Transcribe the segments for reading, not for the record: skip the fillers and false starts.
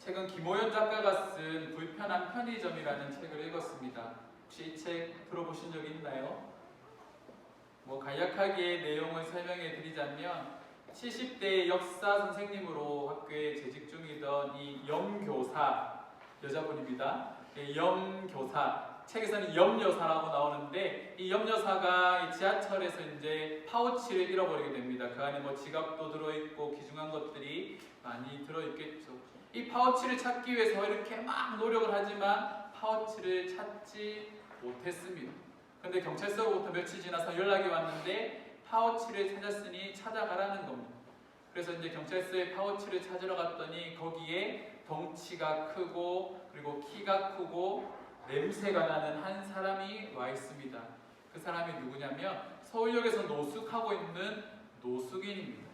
최근 김호연 작가가 쓴 불편한 편의점이라는 책을 읽었습니다. 혹시 이 책 들어보신 적 있나요? 간략하게 내용을 설명해 드리자면 70대 역사 선생님으로 학교에 재직 중이던 이 염교사, 여자분입니다. 염교사, 책에서는 염여사라고 나오는데, 이 염여사가 지하철에서 이제 파우치를 잃어버리게 됩니다. 그 안에 지갑도 들어있고 귀중한 것들이 많이 들어있겠죠. 이 파우치를 찾기 위해서 이렇게 막 노력을 하지만 파우치를 찾지 못했습니다. 근데 경찰서로부터 며칠 지나서 연락이 왔는데 파우치를 찾았으니 찾아가라는 겁니다. 그래서 이제 경찰서에 파우치를 찾으러 갔더니 거기에 덩치가 크고 그리고 키가 크고 냄새가 나는 한 사람이 와 있습니다. 그 사람이 누구냐면 서울역에서 노숙하고 있는 노숙인입니다.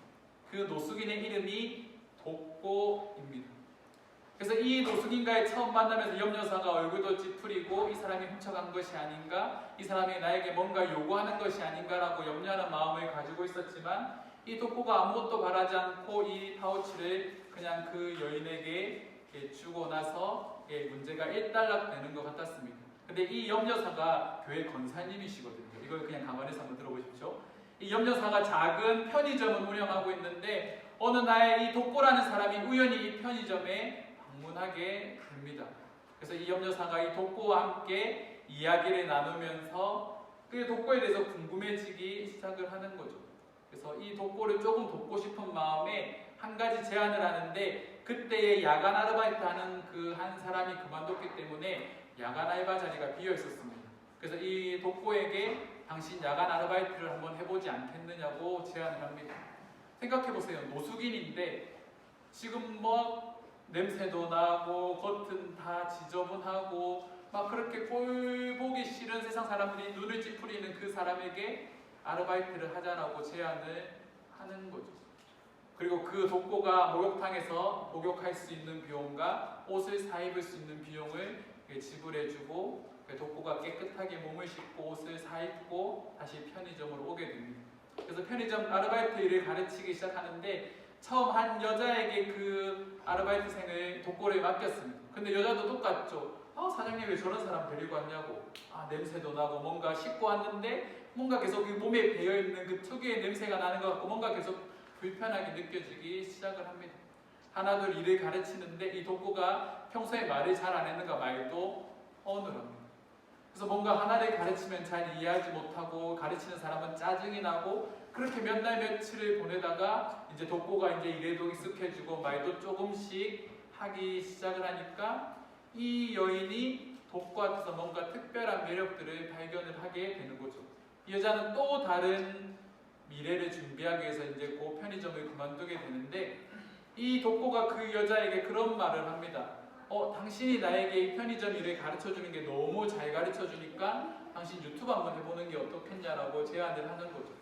그 노숙인의 이름이 독고입니다. 그래서 이 노숙인과의 처음 만나면서 염여사가 얼굴도 찌푸리고 이 사람이 훔쳐간 것이 아닌가, 이 사람이 나에게 뭔가 요구하는 것이 아닌가라고 염려하는 마음을 가지고 있었지만, 이 독고가 아무것도 바라지 않고 이 파우치를 그냥 그 여인에게 주고 나서 문제가 일단락되는 것 같았습니다. 근데 이 염여사가 교회 권사님이시거든요. 이걸 그냥 감안해서 한번 들어보십시오. 이 염여사가 작은 편의점을 운영하고 있는데 어느 날 이 독고라는 사람이 우연히 이 편의점에 방문하게 됩니다. 그래서 이 염여사가 이 독고와 함께 이야기를 나누면서 그 독고에 대해서 궁금해지기 시작을 하는 거죠. 그래서 이 독고를 조금 돕고 싶은 마음에 한 가지 제안을 하는데, 그때의 야간 아르바이트 하는 그 한 사람이 그만뒀기 때문에 야간 알바 자리가 비어 있었습니다. 그래서 이 독고에게 당신 야간 아르바이트를 한번 해보지 않겠느냐고 제안을 합니다. 생각해보세요. 노숙인인데 지금 냄새도 나고 겉은 다 지저분하고 막 그렇게 꼴 보기 싫은 세상 사람들이 눈을 찌푸리는 그 사람에게 아르바이트를 하자라고 제안을 하는 거죠. 그리고 그 독고가 목욕탕에서 목욕할 수 있는 비용과 옷을 사입을 수 있는 비용을 지불해주고, 독고가 깨끗하게 몸을 씻고 옷을 사입고 다시 편의점으로 오게 됩니다. 그래서 편의점 아르바이트 일을 가르치기 시작하는데 처음 한 여자에게 그 아르바이트생을 독고를 맡겼습니다. 근데 여자도 똑같죠. 사장님 왜 저런 사람 데리고 왔냐고. 냄새도 나고 뭔가 씻고 왔는데 뭔가 계속 그 몸에 배어있는 그 특유의 냄새가 나는 것 같고 뭔가 계속 불편하게 느껴지기 시작을 합니다. 하나둘 일을 가르치는데 이 독고가 평소에 말을 잘 안 했는가 말도 어눌합니다. 그래서 뭔가 하나를 가르치면 잘 이해하지 못하고 가르치는 사람은 짜증이 나고, 그렇게 몇 날 며칠을 보내다가 이제 독고가 이제 일에도 익숙해지고 말도 조금씩 하기 시작을 하니까 이 여인이 독고한테서 뭔가 특별한 매력들을 발견을 하게 되는 거죠. 이 여자는 또 다른 미래를 준비하기 위해서 이제 그 편의점을 그만두게 되는데, 이 독고가 그 여자에게 그런 말을 합니다. 당신이 나에게 이 편의점 일을 가르쳐주는 게 너무 잘 가르쳐주니까 당신 유튜브 한번 해보는 게 어떻겠냐라고 제안을 하는 거죠.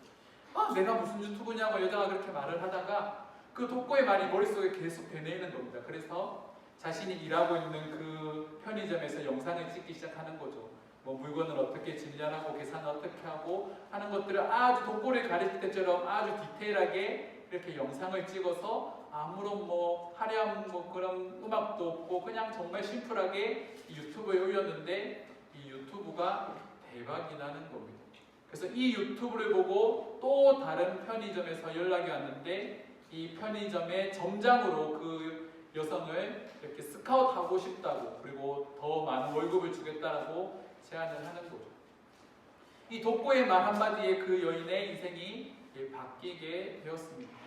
내가 무슨 유튜브냐고 여자가 그렇게 말을 하다가 그 독고의 말이 머릿속에 계속 되뇌이는 겁니다. 그래서 자신이 일하고 있는 그 편의점에서 영상을 찍기 시작하는 거죠. 물건을 어떻게 진열하고 계산을 어떻게 하고 하는 것들을 아주 독고를 가르칠 때처럼 아주 디테일하게 이렇게 영상을 찍어서 아무런 화려한 그런 음악도 없고 그냥 정말 심플하게 이 유튜브에 올렸는데 이 유튜브가 대박이 나는 겁니다. 그래서 이 유튜브를 보고 또 다른 편의점에서 연락이 왔는데 이 편의점의 점장으로 그 여성을 이렇게 스카우트하고 싶다고, 그리고 더 많은 월급을 주겠다라고 제안을 하는 거죠. 이 독고의 말 한마디에 그 여인의 인생이 바뀌게 되었습니다.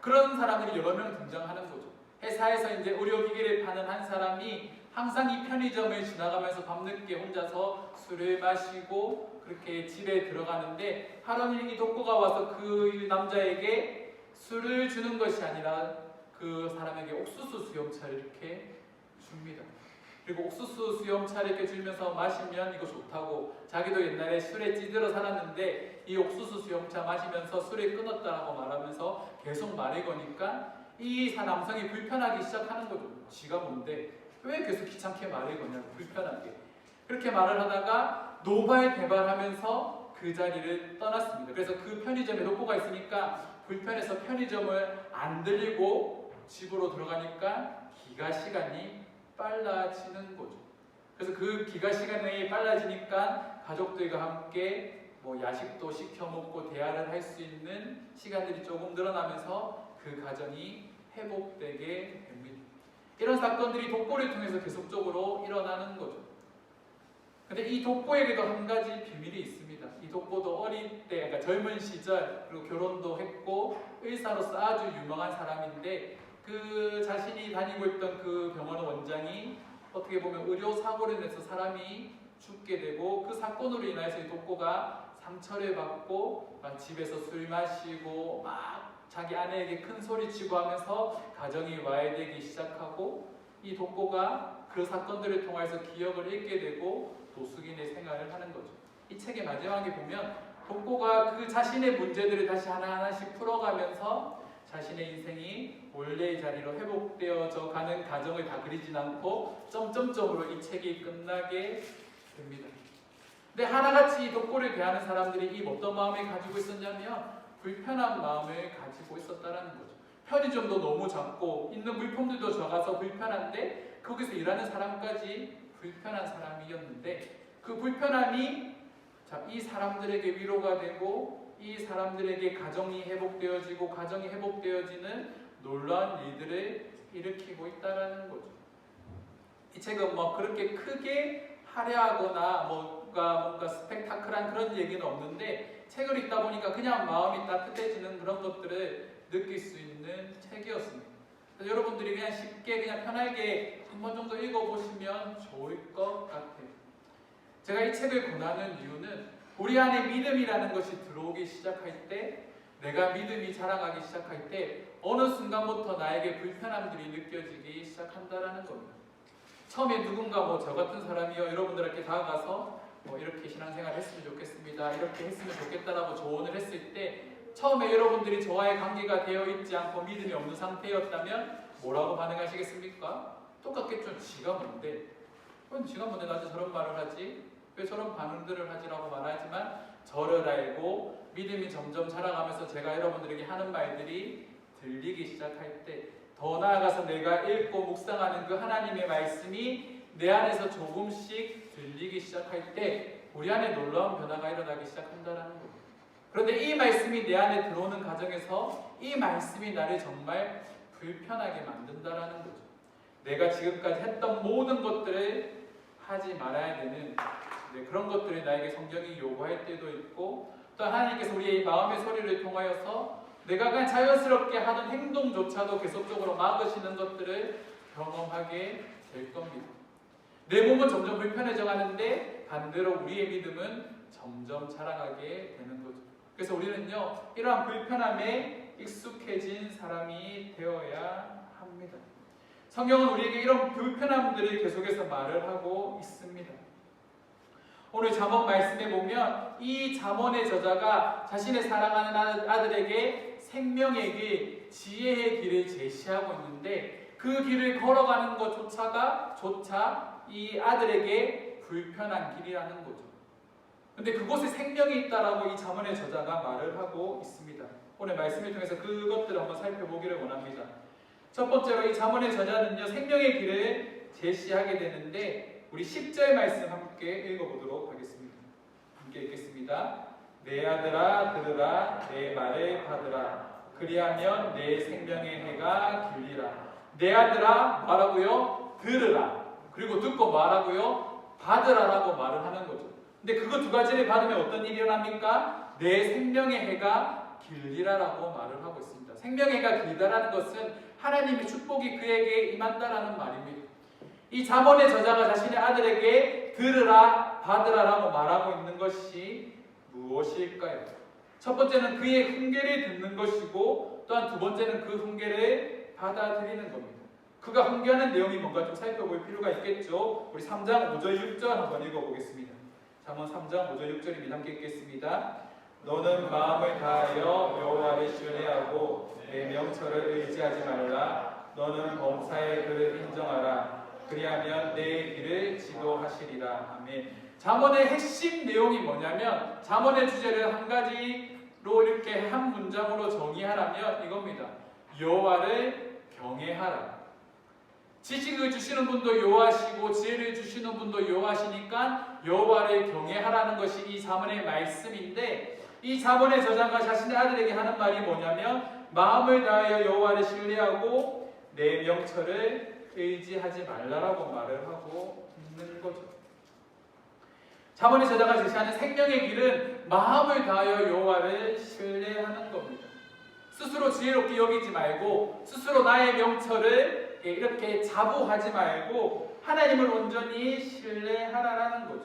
그런 사람들이 여러 명 등장하는 거죠. 회사에서 이제 의료기기를 파는 한 사람이 항상 이 편의점을 지나가면서 밤늦게 혼자서 술을 마시고 그렇게 집에 들어가는데, 하루 이 독고가 와서 그 남자에게 술을 주는 것이 아니라 그 사람에게 옥수수 수염차를 이렇게 줍니다. 그리고 옥수수 수염차를 이렇게 주면서 마시면 이거 좋다고, 자기도 옛날에 술에 찌들어 살았는데 이 옥수수 수염차 마시면서 술을 끊었다라고 말하면서 계속 말을 거니까 이 남성이 불편하기 시작하는 거죠. 지가 뭔데 왜 계속 귀찮게 말을 거냐고, 불편하게. 그렇게 말을 하다가 노발대발하면서 그 자리를 떠났습니다. 그래서 그 편의점에 독고가 있으니까 불편해서 편의점을 안 들리고 집으로 들어가니까 기가 시간이 빨라지는 거죠. 그래서 그 기가 시간이 빨라지니까 가족들과 함께 뭐 야식도 시켜 먹고 대화를 할 수 있는 시간들이 조금 늘어나면서 그 가정이 회복되게 됩니다. 이런 사건들이 독보를 통해서 계속적으로 일어나는 거죠. 근데 이 독보에게도 한 가지 비밀이 있습니다. 이 독보도 어릴 때, 그러니까 젊은 시절, 그리고 결혼도 했고 의사로서 아주 유명한 사람인데, 그 자신이 다니고 있던 그 병원 원장이 어떻게 보면 의료 사고로 인해서 사람이 죽게 되고, 그 사건으로 인해서 이 독보가 상처를 받고 막 집에서 술 마시고 막 자기 아내에게 큰 소리치고 하면서 가정이 와해되기 시작하고, 이 독보가 그 사건들을 통해서 기억을 잃게 되고 도숙인의 생활을 하는 거죠. 이 책의 마지막에 보면 독보가 그 자신의 문제들을 다시 하나하나씩 풀어가면서 자신의 인생이 원래의 자리로 회복되어져 가는 과정을 다 그리진 않고 점점점으로 이 책이 끝나게 됩니다. 근데 하나같이 이 독보를 대하는 사람들이 이 어떤 마음을 가지고 있었냐면 불편한 마음을 가지고 있었다는 거죠. 편의점도 너무 작고 있는 물품들도 작아서 불편한데 거기서 일하는 사람까지 불편한 사람이었는데, 그 불편함이 이 사람들에게 위로가 되고 이 사람들에게 가정이 회복되어지고 가정이 회복되어지는 놀라운 일들을 일으키고 있다는 거죠. 이 책은 뭐 그렇게 크게 화려하거나 뭔가 스펙타클한 그런 얘기는 없는데, 책을 읽다 보니까 그냥 마음이 따뜻해지는 그런 것들을 느낄 수 있는 책이었습니다. 여러분들이 그냥 쉽게 그냥 편하게 한 번 정도 읽어보시면 좋을 것 같아요. 제가 이 책을 권하는 이유는 우리 안에 믿음이라는 것이 들어오기 시작할 때, 내가 믿음이 자라가기 시작할 때 어느 순간부터 나에게 불편함들이 느껴지기 시작한다는 겁니다. 처음에 누군가 저 같은 사람이요 여러분들에게 다가가서 이렇게 신앙생활 했으면 좋겠습니다, 이렇게 했으면 좋겠다라고 조언을 했을 때, 처음에 여러분들이 저와의 관계가 되어 있지 않고 믿음이 없는 상태였다면 뭐라고 반응하시겠습니까? 똑같겠죠. 지가 뭔데? 지가 뭔데 나한테 저런 말을 하지? 왜 저런 반응들을 하지라고 말하지만, 저를 알고 믿음이 점점 자라가면서 제가 여러분들에게 하는 말들이 들리기 시작할 때, 더 나아가서 내가 읽고 묵상하는 그 하나님의 말씀이 내 안에서 조금씩 들리기 시작할 때 우리 안에 놀라운 변화가 일어나기 시작한다는 겁니다. 그런데 이 말씀이 내 안에 들어오는 과정에서 이 말씀이 나를 정말 불편하게 만든다는 거죠. 내가 지금까지 했던 모든 것들을 하지 말아야 되는 그런 것들이 나에게 성경이 요구할 때도 있고, 또 하나님께서 우리의 마음의 소리를 통하여서 내가 그냥 자연스럽게 하는 행동조차도 계속적으로 막으시는 것들을 경험하게 될 겁니다. 내 몸은 점점 불편해져 가는데 반대로 우리의 믿음은 점점 자라가게 되는 거죠. 그래서 우리는요, 이러한 불편함에 익숙해진 사람이 되어야 합니다. 성경은 우리에게 이런 불편함들을 계속해서 말을 하고 있습니다. 오늘 잠언 말씀에 보면 이 잠언의 저자가 자신의 사랑하는 아들에게 생명의 길, 지혜의 길을 제시하고 있는데, 그 길을 걸어가는 것조차 이 아들에게 불편한 길이라는 거죠. 근데 그곳에 생명이 있다라고 이 잠언의 저자가 말을 하고 있습니다. 오늘 말씀을 통해서 그것들을 한번 살펴보기를 원합니다. 첫 번째로 이 잠언의 저자는요, 생명의 길을 제시하게 되는데, 우리 10절 말씀 함께 읽어보도록 하겠습니다. 함께 읽겠습니다. 내 아들아 들으라, 내 말을 받으라. 그리하면 내 생명의 해가 길리라. 내 아들아 말하고요, 들으라. 그리고 듣고 말하고요, 받으라라고 말을 하는 거죠. 근데 그거 두 가지를 받으면 어떤 일이 일어납니까? 내 생명의 해가 길리라라고 말을 하고 있습니다. 생명의 해가 길다라는 것은 하나님의 축복이 그에게 임한다라는 말입니다. 이 잠언의 저자가 자신의 아들에게 들으라, 받으라라고 말하고 있는 것이 무엇일까요? 첫 번째는 그의 훈계를 듣는 것이고, 또한 두 번째는 그 훈계를 받아들이는 겁니다. 그가 훈계하는 내용이 뭔가 좀 살펴볼 필요가 있겠죠. 우리 3장 5절 6절 한번 읽어보겠습니다. 잠언 3장 5절 6절입니다. 함께 읽겠습니다. 너는 마음을 다하여 여호와를 신뢰하고 내 명철을 의지하지 말라. 너는 범사의 그를 인정하라. 그리하면 내 길을 지도하시리라. 아멘. 잠언의 핵심 내용이 뭐냐면, 잠언의 주제를 한 가지로 이렇게 한 문장으로 정의하라면 이겁니다. 여호와를 경외하라. 지식을 주시는 분도 여호와시고 지혜를 주시는 분도 여호와시니까 여호와를 경외하라는 것이 이 잠언의 말씀인데, 이 잠언의 저자가 자신의 아들에게 하는 말이 뭐냐면 마음을 다하여 여호와를 신뢰하고 내 명철을 의지하지 말라라고 말을 하고 있는 거죠. 잠언의 저자가 제시하는 생명의 길은 마음을 다하여 여호와를 신뢰하는 겁니다. 스스로 지혜롭게 여기지 말고 스스로 나의 명철을 이렇게 자부하지 말고 하나님을 온전히 신뢰하라라는 거죠.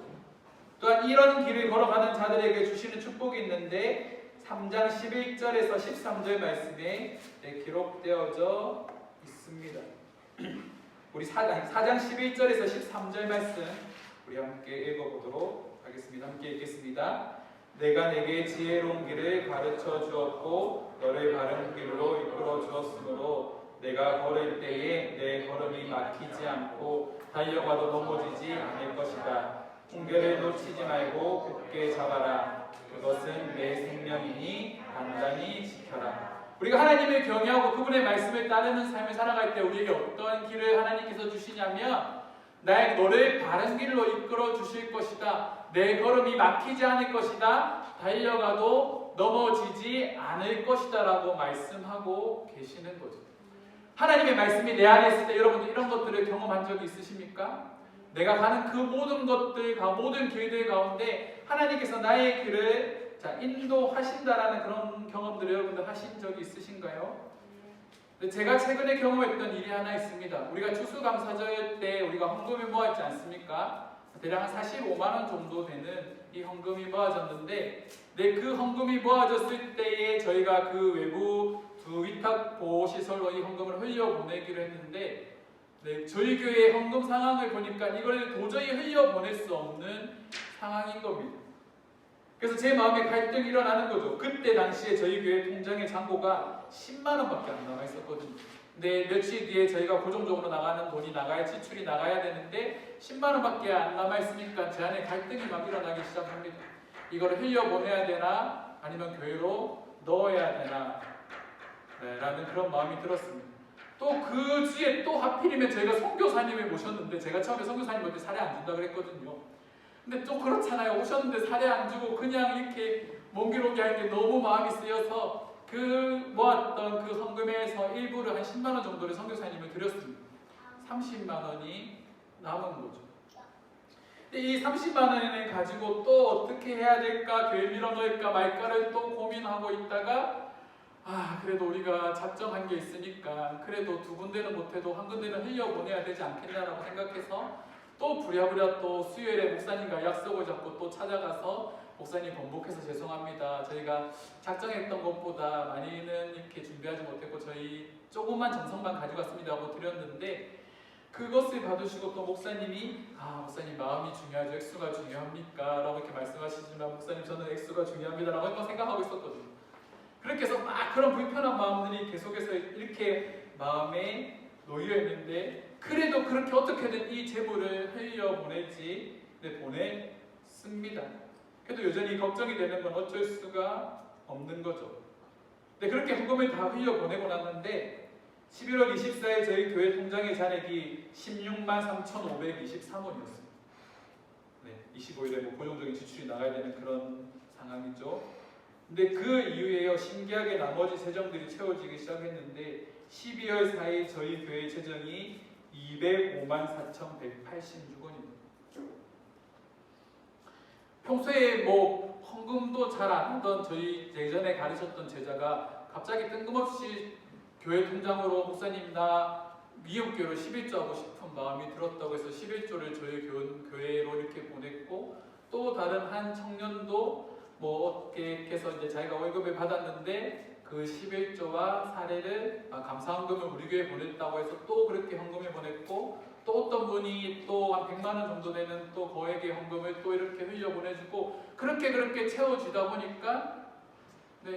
또한 이런 길을 걸어가는 자들에게 주시는 축복이 있는데 3장 11절에서 13절 말씀에 기록되어져 있습니다. 우리 4장 11절에서 13절 말씀 우리 함께 읽어보도록 하겠습니다. 함께 읽겠습니다. 내가 내게 지혜로운 길을 가르쳐 주었고 너를 바른 길로 이끌어 주었으므로 내가 걸을 때에 내 걸음이 막히지 않고 달려가도 넘어지지 않을 것이다. 훈계를 놓치지 말고 굳게 잡아라. 그것은 내 생명이니 단단히 지켜라. 우리가 하나님을 경외하고 그분의 말씀을 따르는 삶을 살아갈 때 우리에게 어떤 길을 하나님께서 주시냐면 너를 바른 길로 이끌어 주실 것이다. 내 걸음이 막히지 않을 것이다. 달려가도 넘어지지 않을 것이다 라고 말씀하고 계시는 거죠. 하나님의 말씀이 내 안에 있을 때 여러분들 이런 것들을 경험한 적이 있으십니까? 내가 가는 그 모든 것들, 모든 길들 가운데 하나님께서 나의 길을 인도하신다라는 그런 경험들을 여러분들 하신 적이 있으신가요? 제가 최근에 경험했던 일이 하나 있습니다. 우리가 추수감사절 때 우리가 헌금을 모았지 않습니까? 대략 한 45만 원 정도 되는 이 헌금이 모아졌는데, 그 헌금이 모아졌을 때에 저희가 그 외부 두 위탁 보호시설로 이 헌금을 흘려보내기로 했는데, 저희 교회의 헌금 상황을 보니까 이걸 도저히 흘려보낼 수 없는 상황인 겁니다. 그래서 제 마음에 갈등이 일어나는 거죠. 그때 당시에 저희 교회 통장의 잔고가 10만 원밖에 안 남아 있었거든요. 근데 며칠 뒤에 저희가 고정적으로 나가는 돈이 지출이 나가야 되는데 10만 원밖에 안 남아 있으니까 제 안에 갈등이 막 일어나기 시작합니다. 이거를 흘려보내야 되나 아니면 교회로 넣어야 되나 라는 그런 마음이 들었습니다. 또 그 주에 또 하필이면 저희가 선교사님을 모셨는데, 제가 처음에 선교사님한테 사례 안 준다 그랬거든요. 근데 또 그렇잖아요. 오셨는데 사례 안 주고 그냥 이렇게 먼 길 오게 하는 게 너무 마음이 쓰여서 그 모았던 그 헌금에서 일부를 한 10만 원 정도를 선교사님을 드렸습니다. 30만 원이 남은 거죠. 근데 이 30만 원을 가지고 또 어떻게 해야 될까, 교회 밀어넣을까 말까를 또 고민하고 있다가 그래도 우리가 작정한 게 있으니까 그래도 두 군데는 못해도 한 군데는 흘려보내야 되지 않겠나라고 생각해서 또 부랴부랴 또 수요일에 목사님과 약속을 잡고 또 찾아가서 목사님 번복해서 죄송합니다. 저희가 작정했던 것보다 많이는 이렇게 준비하지 못했고 저희 조금만 정성만 가지고 왔습니다 하고 드렸는데, 그것을 받으시고 또 목사님이 목사님 마음이 중요하죠. 액수가 중요합니까? 라고 이렇게 말씀하시지만 목사님 저는 액수가 중요합니다 라고 생각하고 있었거든요. 그렇게 해서 막 그런 불편한 마음들이 계속해서 이렇게 마음에 놓여 있는데, 그래도 그렇게 어떻게든 이 제보를 흘려보내지 보냈습니다. 그래도 여전히 걱정이 되는 건 어쩔 수가 없는 거죠. 근데 그렇게 헌금을 다 흘려보내고 났는데 11월 24일 저희 교회 통장의 잔액이 16만 3,523원이었습니다. 25일에 고정적인 지출이 나가야 되는 그런 상황이죠. 근데 그 이후에요, 신기하게 나머지 재정들이 채워지기 시작했는데 12월 4일 저희 교회 재정이 205만 4,186원입니다. 평소에 헌금도 잘 안 하던 저희 예전에 가르쳤던 제자가 갑자기 뜬금없이 교회 통장으로 목사님 나 미역교회로 11조하고 싶은 마음이 들었다고 해서 11조를 저희 교회로 이렇게 보냈고, 또 다른 한 청년도 어떻게 해서 이제 자기가 월급을 받았는데 그 11조와 사례를 감사헌금을 우리 교회에 보냈다고 해서 또 그렇게 헌금을 보냈고, 또 어떤 분이 또 한 100만 원 정도 되는 또 거액의 헌금을 또 이렇게 흘려 보내주고, 그렇게 채워지다 보니까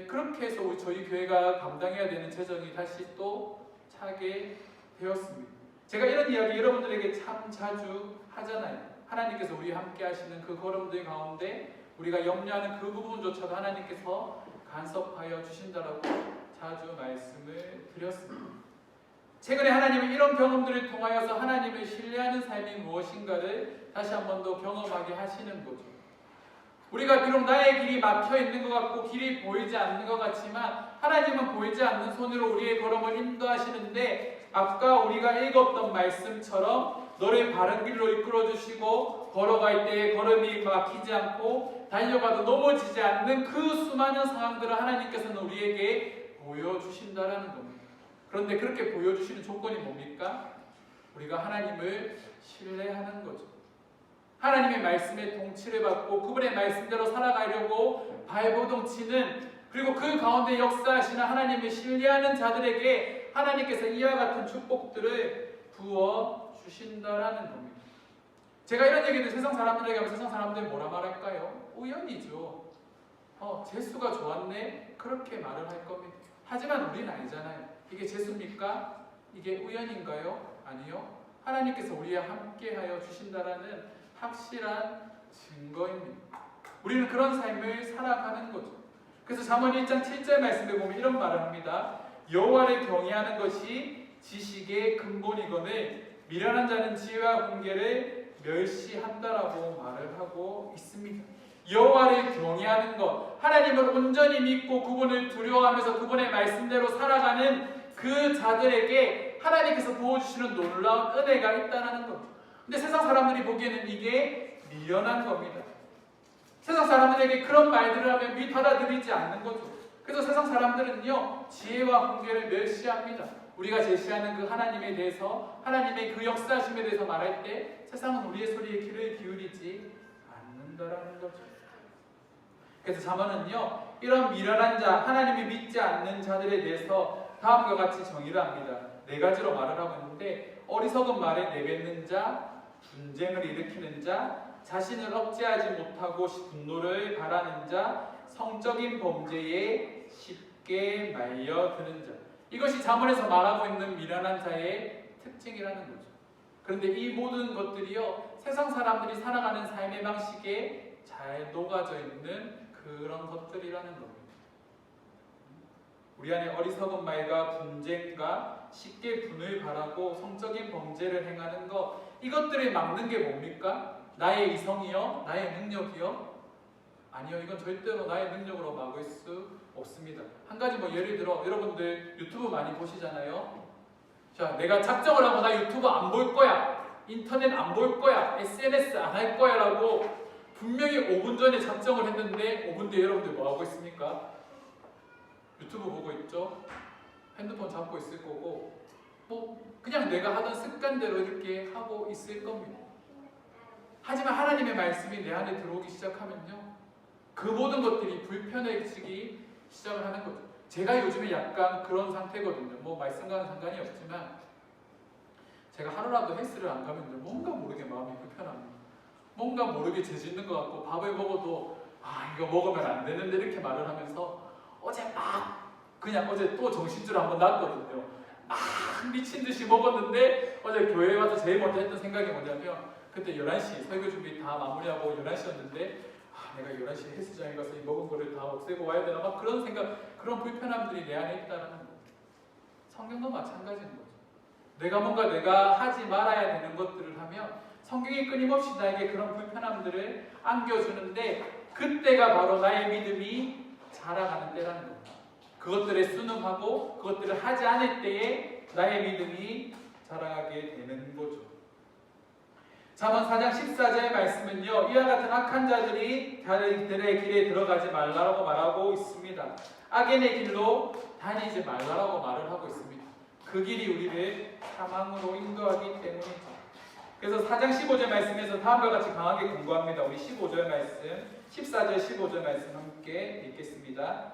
그렇게 해서 저희 교회가 감당해야 되는 재정이 다시 또 차게 되었습니다. 제가 이런 이야기 여러분들에게 참 자주 하잖아요. 하나님께서 우리와 함께 하시는 그 걸음들 가운데 우리가 염려하는 그 부분조차도 하나님께서 간섭하여 주신다라고 자주 말씀을 드렸습니다. 최근에 하나님은 이런 경험들을 통하여서 하나님을 신뢰하는 삶이 무엇인가를 다시 한 번 더 경험하게 하시는 거죠. 우리가 비록 나의 길이 막혀 있는 것 같고 길이 보이지 않는 것 같지만 하나님은 보이지 않는 손으로 우리의 걸음을 인도하시는데, 아까 우리가 읽었던 말씀처럼 너를 바른 길로 이끌어 주시고 걸어갈 때에 걸음이 막히지 않고 달려가도 넘어지지 않는 그 수많은 상황들을 하나님께서는 우리에게 보여주신다라는 겁니다. 그런데 그렇게 보여주시는 조건이 뭡니까? 우리가 하나님을 신뢰하는 거죠. 하나님의 말씀에 통치를 받고 그분의 말씀대로 살아가려고 발버둥치는, 그리고 그 가운데 역사하시는 하나님을 신뢰하는 자들에게 하나님께서 이와 같은 축복들을 부어 주신다라는 겁니다. 제가 이런 얘기를 세상 사람들에게 하면 세상 사람들이 뭐라 말할까요? 우연이죠. 재수가 좋았네? 그렇게 말을 할 겁니다. 하지만 우리는 알잖아요. 이게 재수입니까? 이게 우연인가요? 아니요. 하나님께서 우리와 함께하여 주신다라는 확실한 증거입니다. 우리는 그런 삶을 살아가는 거죠. 그래서 잠언 1장 7절 말씀에 보면 이런 말을 합니다. 여호와를 경외하는 것이 지식의 근본이거늘 미련한 자는 지혜와 훈계를 멸시한다라고 말을 하고 있습니다. 여호와를 경외하는 것, 하나님을 온전히 믿고 그분을 두려워하면서 그분의 말씀대로 살아가는 그 자들에게 하나님께서 부어주시는 놀라운 은혜가 있다는 겁니다. 근데 세상 사람들이 보기에는 이게 미련한 겁니다. 세상 사람들에게 그런 말들을 하면 받아들이지 않는 거죠. 그래서 세상 사람들은요, 지혜와 훈계를 멸시합니다. 우리가 제시하는 그 하나님에 대해서, 하나님의 그 역사심에 대해서 말할 때 세상은 우리의 소리에 귀를 기울이지 않는다라는 거죠. 그래서 잠언은요, 이런 미련한 자, 하나님을 믿지 않는 자들에 대해서 다음과 같이 정의를 합니다. 4가지로 말을 하고 있는데, 어리석은 말에 내뱉는 자, 분쟁을 일으키는 자, 자신을 억제하지 못하고 분노를 바라는 자, 성적인 범죄에 쉽게 말려드는 자. 이것이 잠언에서 말하고 있는 미련한 자의 특징이라는 거죠. 그런데 이 모든 것들이요, 세상 사람들이 살아가는 삶의 방식에 잘 녹아져 있는 그런 것들이라는 겁니다. 우리 안에 어리석은 말과 분쟁과 쉽게 분을 바라고 성적인 범죄를 행하는 것, 이것들을 막는 게 뭡니까? 나의 이성이요? 나의 능력이요? 아니요, 이건 절대로 나의 능력으로 막을 수 없습니다. 한 가지 예를 들어, 여러분들 유튜브 많이 보시잖아요. 자, 내가 작정을 하고 나 유튜브 안 볼 거야, 인터넷 안 볼 거야, SNS 안 할 거야 라고 분명히 5분 전에 작정을 했는데 5분 뒤에 여러분들 뭐 하고 있습니까? 유튜브 보고 있죠? 핸드폰 잡고 있을 거고, 그냥 내가 하던 습관대로 이렇게 하고 있을 겁니다. 하지만 하나님의 말씀이 내 안에 들어오기 시작하면요, 그 모든 것들이 불편해지기 시작을 하는 거죠. 제가 요즘에 약간 그런 상태거든요. 말씀과는 상관이 없지만 제가 하루라도 헬스를 안 가면요, 뭔가 모르게 마음이 불편합니다. 뭔가 모르게 죄짓는 것 같고, 밥을 먹어도 이거 먹으면 안 되는데 이렇게 말을 하면서 어제 또 정신줄 한번 났거든요. 미친 듯이 먹었는데 어제 교회에 와서 제일 먼저 했던 생각이 뭐냐면, 그때 11시 설교 준비 다 마무리하고 11시였는데 내가 11시에 헬스장에 가서 이 먹은 거를 다 없애고 와야 되나, 그런 생각, 그런 불편함들이 내 안에 있다는 거예요. 성경도 마찬가지인 거죠. 내가 하지 말아야 되는 것들을 하면 성경이 끊임없이 나에게 그런 불편함들을 안겨주는데, 그때가 바로 나의 믿음이 자라가는 때라는 겁니다. 그것들에 순응하고 그것들을 하지 않을 때에 나의 믿음이 자라가게 되는 거죠. 잠언 4장 14절의 말씀은요, 이와 같은 악한 자들의 길에 들어가지 말라라고 말하고 있습니다. 악인의 길로 다니지 말라라고 말을 하고 있습니다. 그 길이 우리를 사망으로 인도하기 때문이죠. 그래서 4장 15절 말씀에서 다음과 같이 강하게 공부합니다. 우리 15절 말씀, 14절 15절 말씀 함께 읽겠습니다.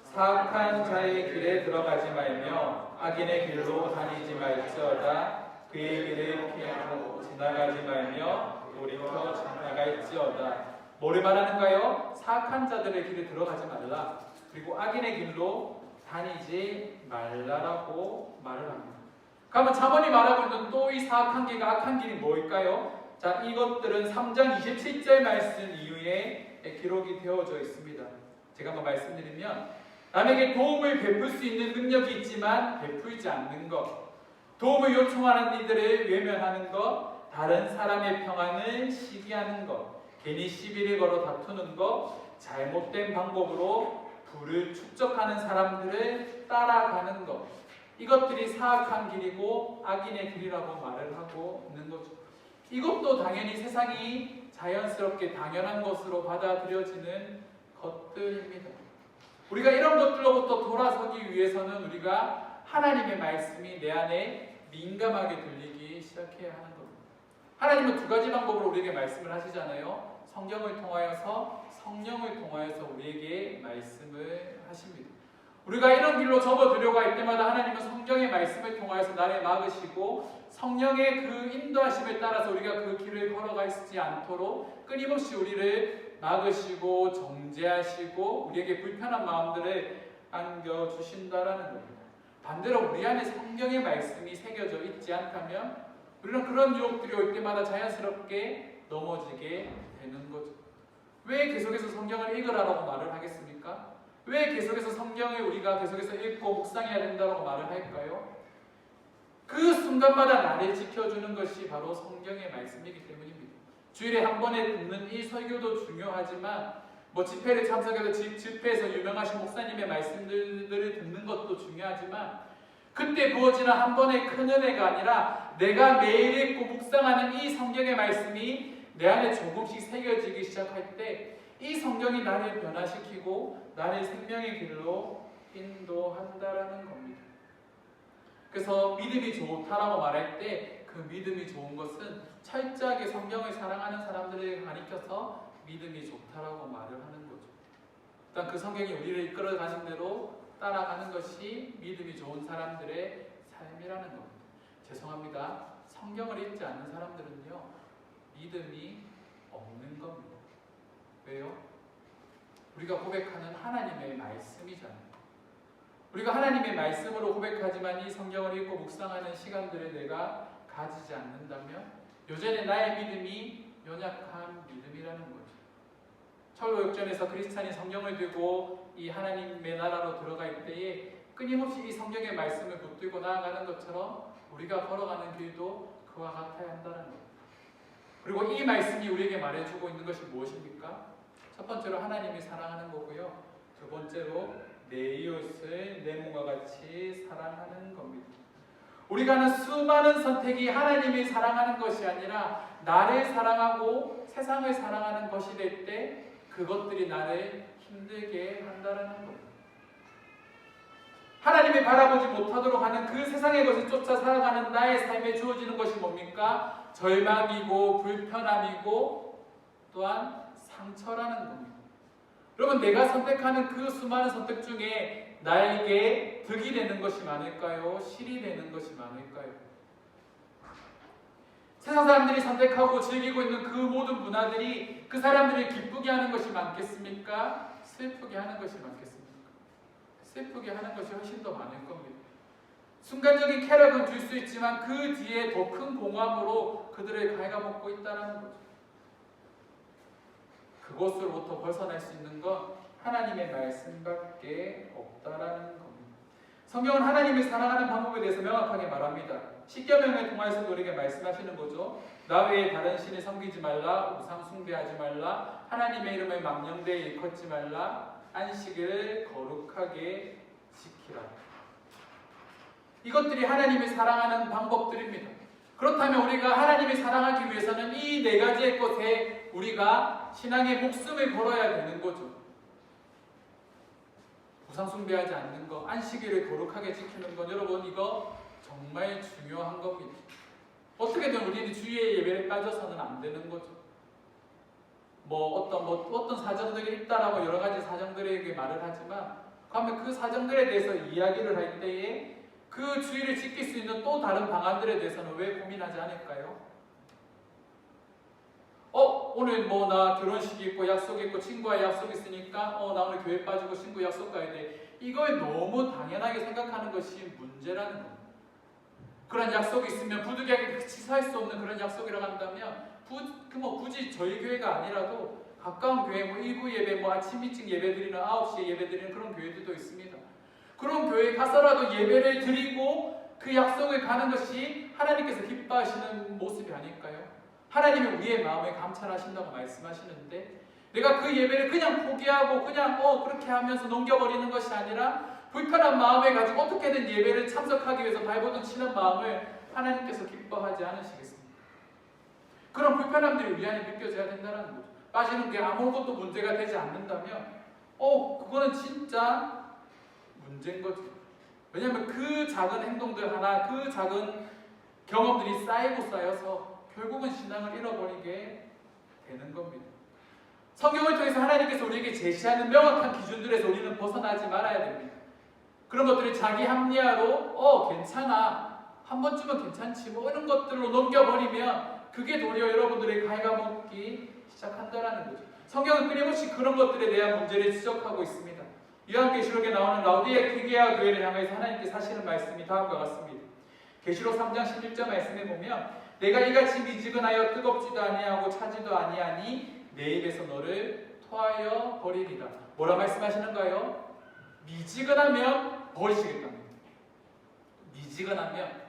사악한 자의 길에 들어가지 말며 악인의 길로 다니지 말지어다. 그의 길을 피하고 지나가지 말며 돌이켜 지나갈지어다. 뭐를 말하는가요? 사악한 자들의 길에 들어가지 말라, 그리고 악인의 길로 다니지 말라라고 말을 합니다. 그러면 잠언이 말하고 있는 또 이 사악한 길과 악한 길이 뭘까요? 자, 이것들은 3장 27절 말씀 이후에 기록이 되어져 있습니다. 제가 한번 말씀드리면, 남에게 도움을 베풀 수 있는 능력이 있지만 베풀지 않는 것, 도움을 요청하는 이들을 외면하는 것, 다른 사람의 평안을 시기하는 것, 괜히 시비를 걸어 다투는 것, 잘못된 방법으로 부를 축적하는 사람들을 따라가는 것, 이것들이 사악한 길이고 악인의 길이라고 말을 하고 있는 거죠. 이것도 당연히 세상이 자연스럽게 당연한 것으로 받아들여지는 것들입니다. 우리가 이런 것들로부터 돌아서기 위해서는 우리가 하나님의 말씀이 내 안에 민감하게 들리기 시작해야 하는 겁니다. 하나님은 두 가지 방법으로 우리에게 말씀을 하시잖아요. 성경을 통하여서, 성령을 통하여서 우리에게 말씀을 하십니다. 우리가 이런 길로 접어들려고 할 때마다 하나님은 성경의 말씀을 통하여서 나를 막으시고 성령의 그 인도하심에 따라서 우리가 그 길을 걸어가지 않도록 끊임없이 우리를 막으시고 정죄하시고 우리에게 불편한 마음들을 안겨주신다라는 겁니다. 반대로 우리 안에 성경의 말씀이 새겨져 있지 않다면 우리는 그런 유혹들이 올 때마다 자연스럽게 넘어지게 되는 거죠. 왜 계속해서 성경을 읽으라고 말을 하겠습니까? 왜 계속해서 성경을 우리가 계속해서 읽고 묵상해야 된다고 말을 할까요? 그 순간마다 나를 지켜주는 것이 바로 성경의 말씀이기 때문입니다. 주일에 한 번에 듣는 이 설교도 중요하지만 집회를 참석해서 집회에서 유명하신 목사님의 말씀들을 듣는 것도 중요하지만 그때 부어지는 한 번의 큰 은혜가 아니라 내가 매일 읽고 묵상하는 이 성경의 말씀이 내 안에 조금씩 새겨지기 시작할 때 이 성경이 나를 변화시키고 나를 생명의 길로 인도한다라는 겁니다. 그래서 믿음이 좋다라고 말할 때 그 믿음이 좋은 것은 철저하게 성경을 사랑하는 사람들을 가리켜서 믿음이 좋다라고 말을 하는 거죠. 일단 그 성경이 우리를 이끌어가는 대로 따라가는 것이 믿음이 좋은 사람들의 삶이라는 겁니다. 죄송합니다. 성경을 읽지 않는 사람들은요, 믿음이 없는 겁니다. 왜요? 우리가 고백하는 하나님의 말씀이잖아요. 우리가 하나님의 말씀으로 고백하지만 이 성경을 읽고 묵상하는 시간들을 내가 가지지 않는다면 여전히 나의 믿음이 연약한 믿음이라는 거죠. 철로 역전에서 크리스찬이 성경을 들고 이 하나님의 나라로 들어갈 때에 끊임없이 이 성경의 말씀을 붙들고 나아가는 것처럼 우리가 걸어가는 길도 그와 같아야 한다는 거예요. 그리고 이 말씀이 우리에게 말해주고 있는 것이 무엇입니까? 첫 번째로 하나님이 사랑하는 거고요. 두 번째로 내 이웃을 내 몸과 같이 사랑하는 겁니다. 우리가 하는 수많은 선택이 하나님이 사랑하는 것이 아니라 나를 사랑하고 세상을 사랑하는 것이 될 때 그것들이 나를 힘들게 한다는 겁니다. 하나님이 바라보지 못하도록 하는 그 세상의 것을 쫓아 살아가는 나의 삶에 주어지는 것이 뭡니까? 절망이고 불편함이고 또한 상처라는 겁니다. 여러분, 내가 선택하는 그 수많은 선택 중에 나에게 득이 되는 것이 많을까요? 실이 되는 것이 많을까요? 세상 사람들이 선택하고 즐기고 있는 그 모든 문화들이 그 사람들을 기쁘게 하는 것이 많겠습니까? 슬프게 하는 것이 많겠습니까? 슬프게 하는 것이 훨씬 더 많을 겁니다. 순간적인 쾌락은 줄 수 있지만 그 뒤에 더 큰 공함으로 그들을 갉아먹고 있다는 거죠. 그것으로부터 벗어날 수 있는 건 하나님의 말씀밖에 없다라는 겁니다. 성경은 하나님을 사랑하는 방법에 대해서 명확하게 말합니다. 십계명을 통해서 우리에게 말씀하시는 거죠. 나 외에 다른 신을 섬기지 말라, 우상 숭배하지 말라, 하나님의 이름을 망령되이 일컫지 말라, 안식일을 거룩하게 지키라. 이것들이 하나님을 사랑하는 방법들입니다. 그렇다면 우리가 하나님을 사랑하기 위해서는 이 네 가지의 것에 우리가 신앙의 목숨을 걸어야 되는 거죠. 우상 숭배하지 않는 것, 안식일을 거룩하게 지키는 것, 여러분 이거 정말 중요한 겁니다. 어떻게든 우리는 주의 예배에 빠져서는 안 되는 거죠. 어떤 사정들이 있다라고 여러 가지 사정들에게 말을 하지만 그러면 그 사정들에 대해서 이야기를 할 때에 그 주의를 지킬 수 있는 또 다른 방안들에 대해서는 왜 고민하지 않을까요? 오늘 나 결혼식이 있고 약속이 있고 친구와 약속이 있으니까 나 오늘 교회 빠지고 친구 약속 가야 돼. 이걸 너무 당연하게 생각하는 것이 문제라는 겁니다. 그런 약속이 있으면 부득이하게 취소할 수 없는 그런 약속이라고 한다면 굳이 저희 교회가 아니라도 가까운 교회 일부 예배 아침 일찍 예배 드리는 9시에 예배 드리는 그런 교회들도 있습니다. 그런 교회에 가서라도 예배를 드리고 그 약속에 가는 것이 하나님께서 기뻐하시는 모습이 아닐까요? 하나님이 우리의 마음에 감찰하신다고 말씀하시는데 내가 그 예배를 그냥 포기하고 그냥 그렇게 하면서 넘겨버리는 것이 아니라 불편한 마음을 가지고 어떻게든 예배를 참석하기 위해서 발버둥 치는 마음을 하나님께서 기뻐하지 않으시겠습니까? 그런 불편함들이 우리 안에 느껴져야 된다는 거죠. 빠지는 게 아무것도 문제가 되지 않는다면 그거는 진짜 문제인 거죠. 왜냐하면 그 작은 행동들 하나, 그 작은 경험들이 쌓이고 쌓여서 결국은 신앙을 잃어버리게 되는 겁니다. 성경을 통해서 하나님께서 우리에게 제시하는 명확한 기준들에서 우리는 벗어나지 말아야 됩니다. 그런 것들을 자기 합리화로 괜찮아, 한 번쯤은 괜찮지 뭐 이런 것들로 넘겨버리면 그게 도리어 여러분들의 갉아먹기 시작한다는 거죠. 성경은 끊임없이 그런 것들에 대한 문제를 지적하고 있습니다. 요한계시록에 나오는 라오디게아 교회를 향해서 하나님께서 하시는 말씀이 다음과 같습니다. 계시록 3장 11절 말씀에 보면 내가 이같이 미지근하여 뜨겁지도 아니하고 차지도 아니하니 내 입에서 너를 토하여 버리리라. 뭐라 말씀하시는가요? 미지근하면 버리시겠답니다. 미지근하면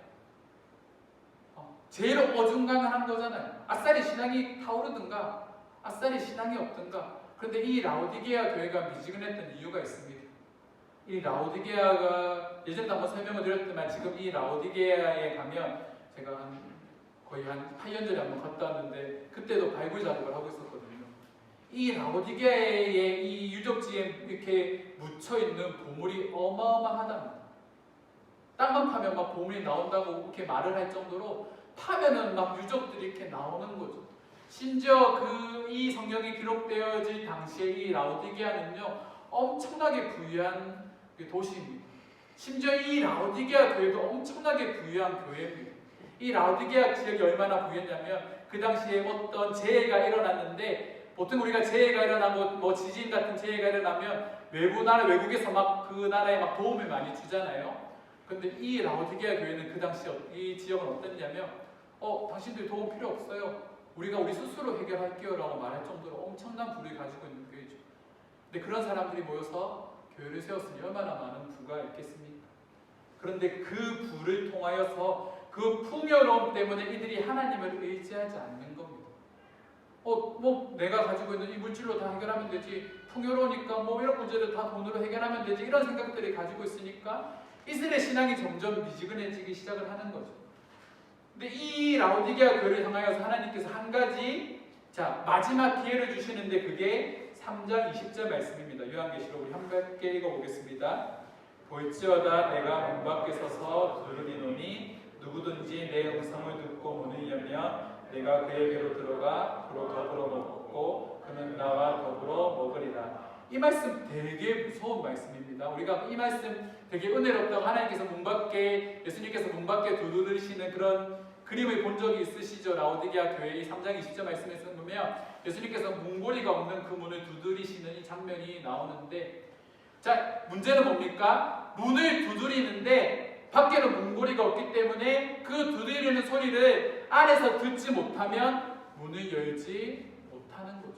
제일 어중간한 거잖아요. 아싸리 신앙이 타오르든가 아싸리 신앙이 없든가. 그런데 이 라오디게아 교회가 미지근했던 이유가 있습니다. 이 라오디게아가 예전에 한번 설명을 드렸지만 지금 이 라오디게아에 가면 제가 거의 한 8년 전에 한번 갔다 왔는데 그때도 발굴 작업을 하고 있었거든요. 이 라오디게아의 이 유적지에 이렇게 묻혀있는 보물이 어마어마하답니다. 땅만 파면 막 보물이 나온다고 이렇게 말을 할 정도로 파면은 막 유적들이 이렇게 나오는 거죠. 심지어 이 성경이 기록되어질 당시에 이 라오디게아는요 엄청나게 부유한 도시입니다. 심지어 이 라오디게아 교회도 엄청나게 부유한 교회입니다. 이 라오디게아 지역이 얼마나 부유했냐면 그 당시에 어떤 재해가 일어났는데 보통 우리가 재해가 일어나고 뭐 지진 같은 재해가 일어나면 외국에서 막 그 나라에 막 도움을 많이 주잖아요. 근데 이 라오디게아 교회는 그 당시 이 지역은 어땠냐면 당신들 도움 필요 없어요. 우리가 우리 스스로 해결할게요 라고 말할 정도로 엄청난 부를 가지고 있는 교회죠. 근데 그런 사람들이 모여서 교회를 세웠으니 얼마나 많은 부가 있겠습니까? 그런데 그 부를 통하여서 그 풍요로움 때문에 이들이 하나님을 의지하지 않는 겁니다. 내가 가지고 있는 이 물질로 다 해결하면 되지. 풍요로우니까 이런 문제를 다 돈으로 해결하면 되지. 이런 생각들을 가지고 있으니까 이들의 신앙이 점점 미지근해지기 시작을 하는 거죠. 근데 이 라오디게아 교회를 향하여서 하나님께서 한 가지 마지막 기회를 주시는데 그게 3장 20절 말씀입니다. 요한계시록 우리 함께 읽어보겠습니다. 볼지어다 내가 문 밖에 서서 두드리노니 누구든지 내 음성을 듣고 문을 열면 내가 그에게로 들어가 그로 더불어 먹고 그는 나와 더불어 먹으리라. 이 말씀 되게 무서운 말씀입니다. 우리가 이 말씀 되게 은혜롭다고 하나님께서 예수님께서 문 밖에 두드리시는 그런 그림을 본 적이 있으시죠? 라오디게아 교회 이 3장 20절 말씀에서 보면 예수님께서 문고리가 없는 그 문을 두드리시는 이 장면이 나오는데 문제는 뭡니까? 문을 두드리는데 밖에는 문고리가 없기 때문에 그 두드리는 소리를 안에서 듣지 못하면 문을 열지 못하는 거죠.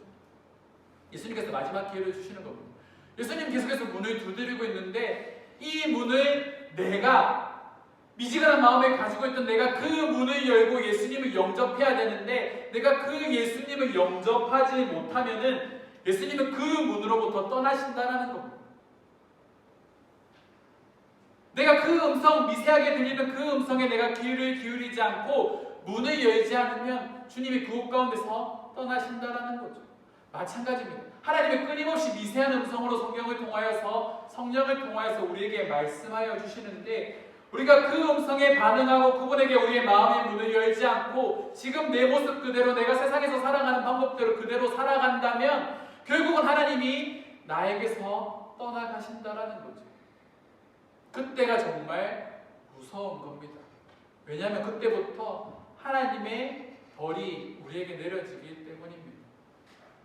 예수님께서 마지막 기회를 주시는 겁니다. 예수님 계속해서 문을 두드리고 있는데 이 문을 미지근한 마음을 가지고 있던 내가 그 문을 열고 예수님을 영접해야 되는데 내가 그 예수님을 영접하지 못하면은 예수님은 그 문으로부터 떠나신다는 겁니다. 내가 그 음성, 미세하게 들리는 그 음성에 내가 귀를 기울이지 않고 문을 열지 않으면 주님이 그곳 가운데서 떠나신다는 거죠. 마찬가지입니다. 하나님의 끊임없이 미세한 음성으로 성령을 통하여서 우리에게 말씀하여 주시는데 우리가 그 음성에 반응하고 그분에게 우리의 마음의 문을 열지 않고 지금 내 모습 그대로 내가 세상에서 살아가는 방법대로 그대로 살아간다면 결국은 하나님이 나에게서 떠나가신다라는 거죠. 그때가 정말 무서운 겁니다. 왜냐하면 그때부터 하나님의 벌이 우리에게 내려지기 때문입니다.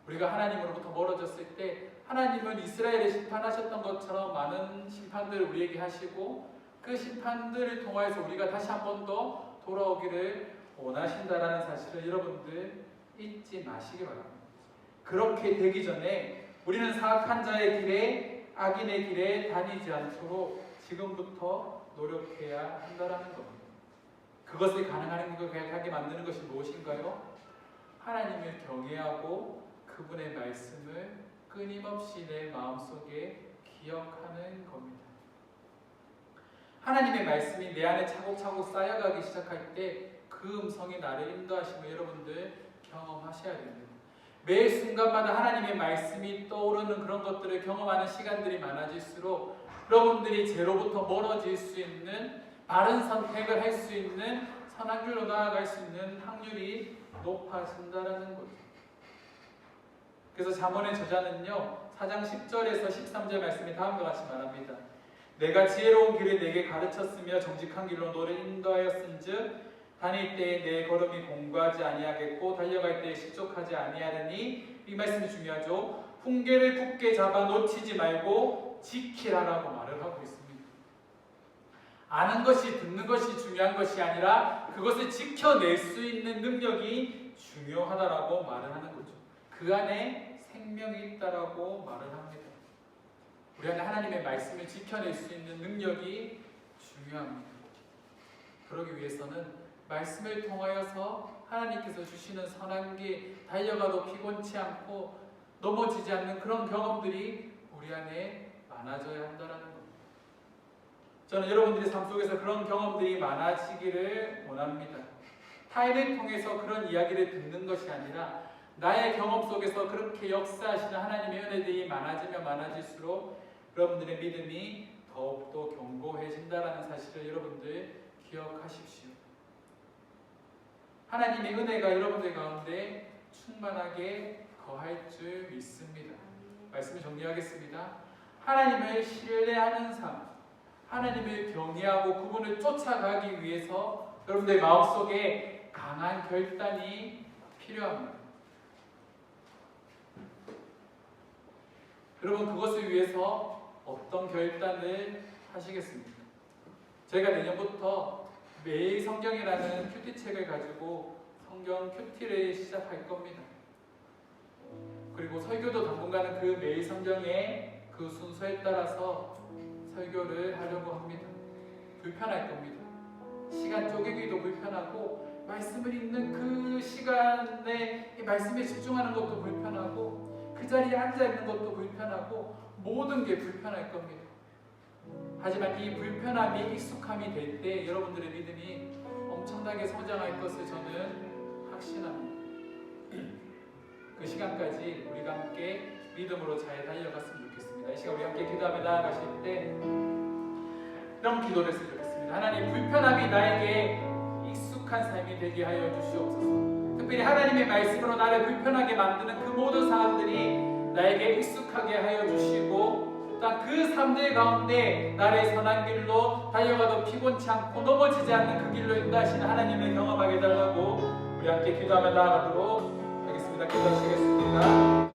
우리가 하나님으로부터 멀어졌을 때 하나님은 이스라엘을 심판하셨던 것처럼 많은 심판들을 우리에게 하시고 그 심판들을 통하여서 우리가 다시 한 번 더 돌아오기를 원하신다라는 사실을 여러분들 잊지 마시기 바랍니다. 그렇게 되기 전에 우리는 사악한 자의 길에 악인의 길에 다니지 않도록 지금부터 노력해야 한다라는 겁니다. 그것을 가능하게 만드는 것이 무엇인가요? 하나님을 경외하고 그분의 말씀을 끊임없이 내 마음속에 기억하는 겁니다. 하나님의 말씀이 내 안에 차곡차곡 쌓여가기 시작할 때 그 음성이 나를 인도하심을 여러분들 경험하셔야 됩니다. 매 순간마다 하나님의 말씀이 떠오르는 그런 것들을 경험하는 시간들이 많아질수록 여러분들이 죄로부터 멀어질 수 있는, 바른 선택을 할 수 있는, 선한 길로 나아갈 수 있는 확률이 높아진다는 거죠. 그래서 잠언의 저자는요, 4장 10절에서 13절 말씀이 다음과 같이 말합니다. 내가 지혜로운 길을 내게 가르쳤으며 정직한 길로 너를 인도하였은즉 다닐 때에 내 걸음이 공고하지 아니하겠고 달려갈 때에 실족하지 아니하리니. 이 말씀이 중요하죠. 훈계를 굳게 잡아 놓치지 말고 지키라라고 말을 하고 있습니다. 아는 것이, 듣는 것이 중요한 것이 아니라 그것을 지켜낼 수 있는 능력이 중요하다라고 말을 하는 거죠. 그 안에 생명이 있다라고 말을 합니다. 우리 안에 하나님의 말씀을 지켜낼 수 있는 능력이 중요합니다. 그러기 위해서는 말씀을 통하여서 하나님께서 주시는 선한 길, 달려가도 피곤치 않고 넘어지지 않는 그런 경험들이 우리 안에 많아져야 한다는 겁니다. 저는 여러분들의 삶 속에서 그런 경험들이 많아지기를 원합니다. 타인을 통해서 그런 이야기를 듣는 것이 아니라 나의 경험 속에서 그렇게 역사하시는 하나님의 은혜들이 많아지면 많아질수록 여러분들의 믿음이 더욱더 견고해진다는 사실을 여러분들 기억하십시오. 하나님의 은혜가 여러분들 가운데 충만하게 거할 줄 믿습니다. 말씀을 정리하겠습니다. 하나님을 신뢰하는 삶, 하나님을 경외하고 그분을 쫓아가기 위해서 여러분들의 마음속에 강한 결단이 필요합니다. 여러분, 그것을 위해서 어떤 결단을 하시겠습니까? 저희가 내년부터 매일 성경이라는 큐티책을 가지고 성경 큐티를 시작할 겁니다. 그리고 설교도 당분간은 그 매일 성경의 그 순서에 따라서 설교를 하려고 합니다. 불편할 겁니다. 시간 쪼개기도 불편하고 말씀을 읽는 그 시간에 말씀에 집중하는 것도 불편하고 그 자리에 앉아 있는 것도 불편하고 모든 게 불편할 겁니다. 하지만 이 불편함이 익숙함이 될 때 여러분들의 믿음이 엄청나게 성장할 것을 저는 확신합니다. 그 시간까지 우리가 함께 믿음으로 잘 달려갔으면 좋겠습니다. 이 시간 우리 함께 기도하며 나아가실 때 이런 기도를 했으면 좋겠습니다. 하나님, 불편함이 나에게 익숙한 삶이 되게 하여 주시옵소서. 특별히 하나님의 말씀으로 나를 불편하게 만드는 그 모든 상황들이 나에게 익숙하게 하여 주시고 그 삶들 가운데 나를 선한 길로 달려가도 피곤치 않고 넘어지지 않는 그 길로 인도하시는 하나님을 경험하게 해달라고 우리 함께 기도하며 나아가도록 하겠습니다. 기도하시겠습니다.